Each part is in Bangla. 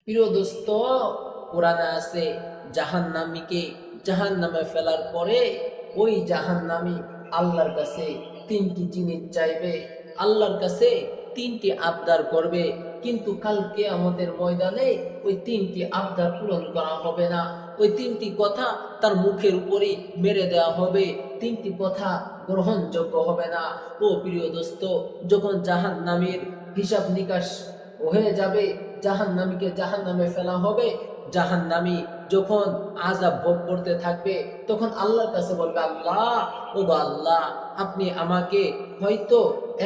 প্রিয় দোস্ত, কোরআনে আছে জাহান্নামীকে জাহান্নামে ফেলার পরে ওই জাহান্নামী আল্লাহর কাছে তিনটি জিনিস চাইবে, আল্লাহর কাছে তিনটি আবদার করবে। কিন্তু কাল কিয়ামতের ময়দানে ওই তিনটি আবদার পূরণ করা হবে না। ওই তিনটি কথা তার মুখের উপরেই মেরে দেওয়া হবে, তিনটি কথা গ্রহণযোগ্য হবে না। ও প্রিয় দোস্ত, যখন জাহান্নামীর হিসাব নিকাশ হয়ে যাবে, জাহান্নামীকে জাহান্নামে ফেলা হবে, জাহান্নামী যখন আযাব ভোগ করতে থাকবে, তখন আল্লাহর কাছে বলবে, আল্লাহ, ও আল্লাহ, আপনি আমাকে হয়তো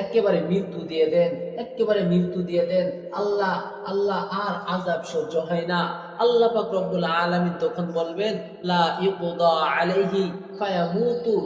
একেবারে মৃত্যু দিয়ে দেন, একেবারে মৃত্যু দিয়ে দেন। আল্লাহ আল্লাহ আর আযাব সহ্য হয় না। আল্লাহ পাক রব্বুল আলামিন তখন বলবেন, লা ইউকদা আলাইহি ফায়ামুতু,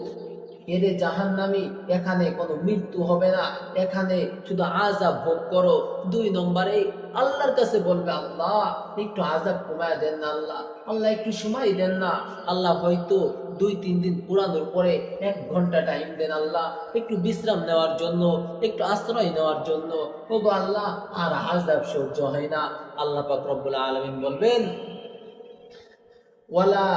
এরে জাহান্নামী, এখানে কোনো মৃত্যু হবে না, এখানে শুধু আযাব ভোগ করো। 2 নম্বরে আল্লাহর কাছে বলবে, আল্লাহ, একটু আযাব কমায় দেন না, আল্লাহ আল্লাহ একটু সময় দেন না, আল্লাহ হয়তো 2-3 দিন পুরানোর পরে 1 ঘন্টা টাইম দেন, আল্লাহ একটু বিশ্রাম নেওয়ার জন্য, একটু আশ্রয় নেওয়ার জন্য। ওগো আল্লাহ, আর আযাব সহ্য হয় না। আল্লাহ পাক রব্বুল আলামিন বলবেন, ওয়ালা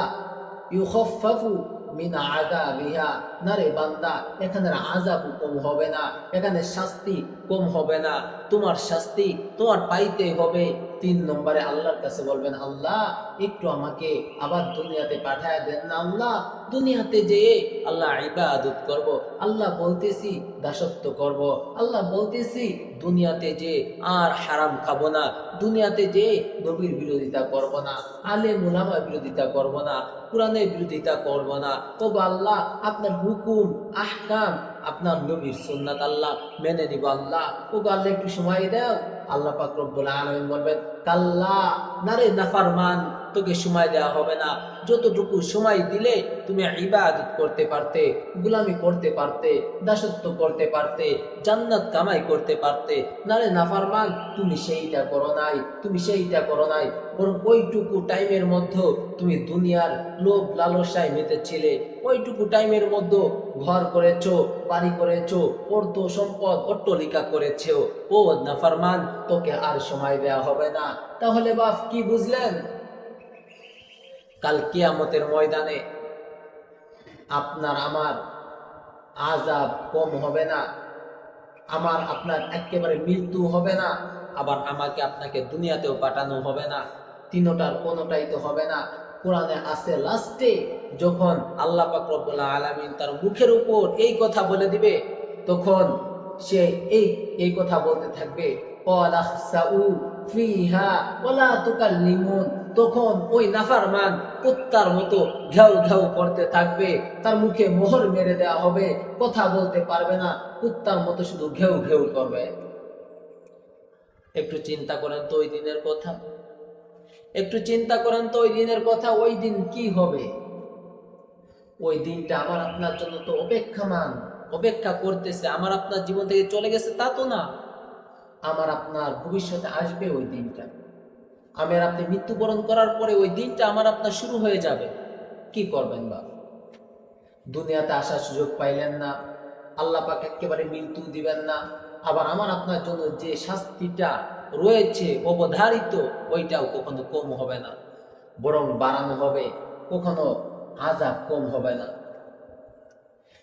ইউখাফফাফু মিন আযাবিহা, না রে বান্দা, এখানে আযাব কম হবে না, এখানে শাস্তি কম হবে না, তোমার শাস্তি তোমার পাইতে হবে। 3 নম্বরে আল্লাহর কাছে বলবেন, আল্লাহ একটু আমাকে আবার দুনিয়াতে পাঠায় দেন না, আল্লাহ দুনিয়াতে যেয়ে আল্লাহ ইবাদত করব, আল্লাহ বলতেছি দাসত্ব করব, আল্লাহ বলতেছি দুনিয়াতে যে আর হারাম খাবো না, দুনিয়াতে যে নবীর বিরোধিতা করব না, আলেম উলামার বিরোধিতা করব না, কোরআনের বিরোধিতা করব না। ওগো আল্লাহ, আপনার হুকুম আহকাম, আপনার নবীর সুন্নাত আল্লাহ মেনে নিব, আল্লাহ ওগো আল্লাহ একটু সময় দাও। আল্লাহ পাক রব্বুল আলামিন বলবেন, কাল্লা, নারে নাফরমান, তোকে সময় দেওয়া হবে না। যতটুকু সময় দিলে তুমি ইবাদত করতে পারতে, গোলামি করতে পারতে, দাসত্ব করতে পারতে, জান্নাত কামাই করতে পারতে, নারে নাফরমান, তুমি সেইটা করো নাই, তুমি সেইটা করো নাই। বরং ওইটুকু টাইমের মধ্যে তুমি দুনিয়ার লোভ লালসায় মেতেছিলে, ওইটুকু টাইমের মধ্যে ঘর করেছো, বাড়ি করেছো, অর্থ সম্পদ অট্টালিকা করেছো। ও নাফরমান, তোকে আর সময় দেওয়া হবে না। তাহলে বাপ কি বুঝলেন? কাল কিয়ামতের ময়দানে আপনার আমার আযাব কম হবে না, আমার আপনার একেবারে মৃত্যু হবে না, আবার আমাকে আপনাকে দুনিয়াতেও পাঠানো হবে না। তিনটার কোনোটাই তো হবে না। কোরআনে আছে লাস্টে যখন আল্লাহ পাক রব্বুল আলামিন তার মুখের উপর এই কথা বলে দিবে, তখন সে এই কথা বলতে থাকবে, ক্বালাখসাউ ফিহা ওয়ালা তুকাল্লিমুন। তখন ওই নাফরমান কুত্তার মতো ঘেউ ঘেউ করতে থাকবে, তার মুখে মোহর মেরে দেওয়া হবে, কথা বলতে পারবে না, কুত্তার মতো শুধু ঘেউ ঘেউ করবে। একটু চিন্তা করেন তো ওই দিনের কথা, একটু চিন্তা করেন তো ওই দিনের কথা। ওই দিন কি হবে? ওই দিনটা আমার আপনার জন্য তো অপেক্ষামান, অপেক্ষা করতেছে। আমার আপনার জীবন থেকে চলে গেছে তা তো না, আমার আপনার ভবিষ্যতে আসবে ওই দিনটা। আমার আপনি মৃত্যুবরণ করার পরে ওই দিনটা আমার আপনার শুরু হয়ে যাবে। কি করবেন বাবা? দুনিয়াতে আসার সুযোগ পাইলেন না, আল্লাহ পাক একেবারে মৃত্যু দিবেন না, আবার আমার আপনার জন্য যে শাস্তিটা রয়েছে অবধারিত, ওইটাও কখনো কম হবে না, বরং বাড়ানো হবে, কখনো আযাব কম হবে না।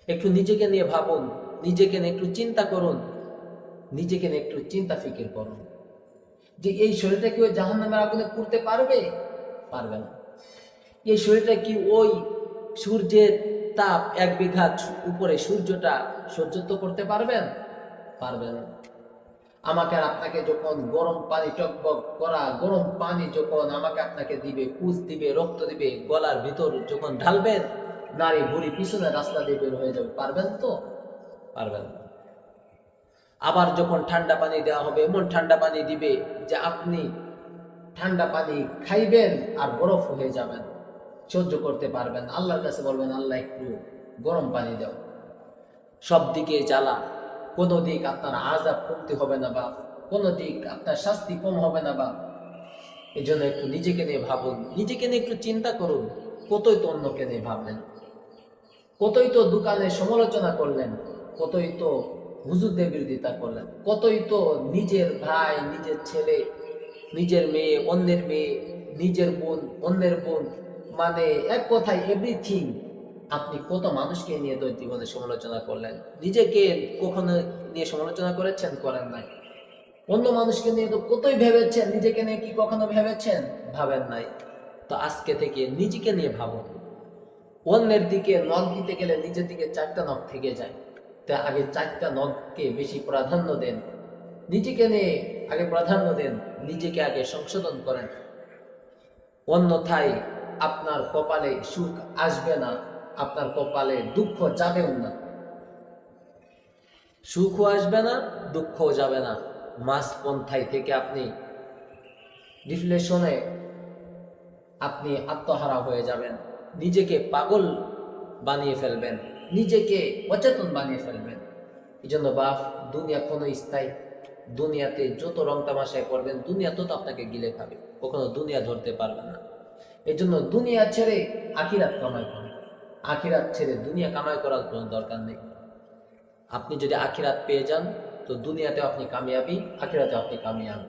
একটু নিজেকে নিয়ে ভাবুন, নিজেকে নিয়ে একটু চিন্তা করুন, নিজেকে নিয়ে একটু চিন্তা ফিকির করুন যে এই শরীরটা কি ওই জাহান্নামের আগুনে পুড়তে পারবে? পারবে না। এই শরীরটা কি ওই সূর্যের তাপ 1 বিঘা উপরে সূর্যটা সহ্য তো করতে পারবেন? পারবেন না। আমাকে আর আপনাকে যখন গরম পানি, টকবক করা গরম পানি যখন আমাকে আপনাকে দিবে, পুষ দিবে, রক্ত দিবে, গলার ভিতর যখন ঢালবেন, নারী বুড়ি পিছনে রাস্তা দিয়ে বের হয়ে যাবে, পারবেন তো? পারবেন না। আবার যখন ঠান্ডা পানি দেওয়া হবে, এমন ঠান্ডা পানি দিবে যে আপনি ঠান্ডা পানি খাইবেন আর বরফ হয়ে যাবেন, সহ্য করতে পারবেন। আল্লাহর কাছে বলবেন, আল্লাহ একটু গরম পানি দাও। সব দিকে জ্বালা, কোনো দিক আপনার আযাব কমতে হবে না বাপ, কোনো দিক আপনার শাস্তি কম হবে না বাপ। এই জন্য একটু নিজেকে নিয়ে ভাবুন, নিজেকে নিয়ে একটু চিন্তা করুন। কতই তো অন্যকে নিয়ে ভাবলেন, কতই তো দোকানে সমালোচনা করলেন, কতই তো হুজুরদের বিরোধিতা করলেন, কতই তো নিজের ভাই, নিজের ছেলে, নিজের মেয়ে, নিজের বোন অন্যের বোন, মানে এক কথায় এভরিথিং। আপনি কত মানুষকে নিয়ে তো জীবনে সমালোচনা করলেন, নিজেকে কখনো নিয়ে সমালোচনা করেছেন? করেন নাই। অন্য মানুষকে নিয়ে তো কতই ভেবেছেন, নিজেকে নিয়ে কি কখনো ভেবেছেন? ভাবেন নাই। তো আজকে থেকে নিজেকে নিয়ে ভাবুন। অন্যের দিকে নখ দিতে গেলে নিজের দিকে 4টা নখ থেকে যায়। তাই আগে 4টা নখকে বেশি প্রাধান্য দেন, নিজেকে নিয়ে আগে প্রাধান্য দেন, নিজেকে আগে সংশোধন করেন। অন্যথায় আপনার কপালে সুখ আসবে না, আপনার কপালে দুঃখ যাবেও না। সুখও আসবে না, দুঃখও যাবে না। মাঝপন্থায় থেকে আপনি ডিফ্লেশনে আপনি আত্মহারা হয়ে যাবেন, নিজেকে পাগল বানিয়ে ফেলবেন, নিজেকে অচেতন বানিয়ে ফেলবেন। এই জন্য বাপ, দুনিয়া কোনো স্থায়ী, দুনিয়াতে যত রং তামাশায় করবেন দুনিয়া তত আপনাকে গিলে খাবে, কখনো দুনিয়া ধরতে পারবেন না। এই জন্য দুনিয়া ছেড়ে আখিরাত কামাই করুন, আখিরাত ছেড়ে দুনিয়া কামাই করার কোনো দরকার নেই। আপনি যদি আখিরাত পেয়ে যান তো দুনিয়াতেও আপনি কামিয়াবি, আখিরাতেও আপনি কামিয়াবি।